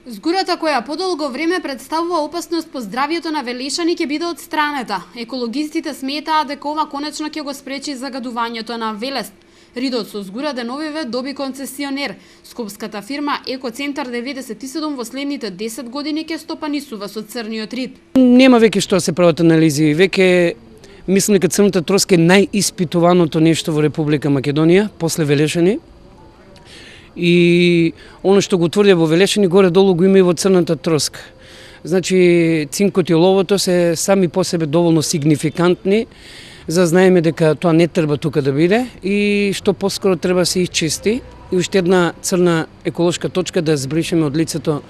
Згурата која подолго време представува опасност по здравјето на Велешани ќе биде отстранета. Екологистите сметаат дека ова конечно ќе го спречи загадувањето на Велес. Ридот со згура деновиве доби концесионер. Скопската фирма Екоцентар 97 во следните 10 години ќе стопанисува со црниот рид. Нема веќе што се прават анализи, веќе мислам дека црната троска е најиспитуваното нешто во Република Македонија после Велешани. И оно што го тврдја во Велешани горе-долу го има и во црната троска. Значи, цинкот и оловото се сами по себе доволно сигнификантни, за знаеме дека тоа не треба тука да биде и што поскоро треба се исчисти и уште една црна еколошка точка да збришеме од лицето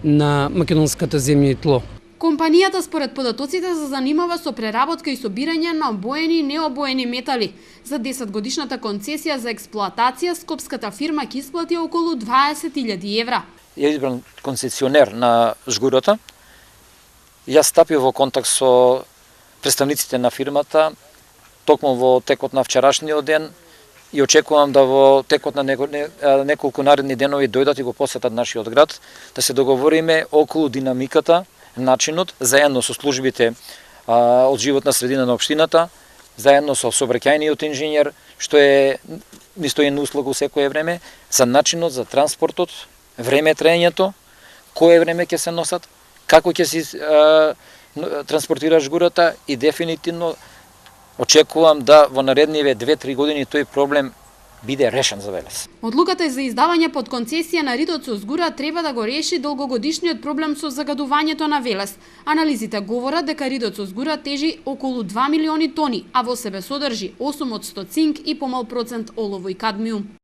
на македонската земја и тло. Компанијата според податоците се занимава со преработка и собирање на обоени и необоени метали. За 10 годишната концесија за експлоатација скопската фирма ќе исплати околу 20.000 евра. Ја избран концесионер на жгурата. Јас стапив во контакт со представниците на фирмата токму во текот на вчерашниот ден и очекувам да во текот на неколку наредни денови дојдат и го посетат нашиот град, да се договориме околу динамиката, начинот, заедно со службите од животна средина на општината, заедно со сообраќајниот инженер, што е нестојен услуг во секое време, за начинот, за транспортот, време траењето, кое време ќе се носат, како ќе се транспортира жгурата и дефинитивно очекувам да во наредниве 2-3 години тој проблем биде решен за Велес. Одлуката за издавање под концесија на ридот со згура треба да го реши долгогодишниот проблем со загадувањето на Велес. Анализите говорат дека ридот со згура тежи околу 2 милиони тони, а во себе содржи 8% цинк и помал процент олово и кадмиум.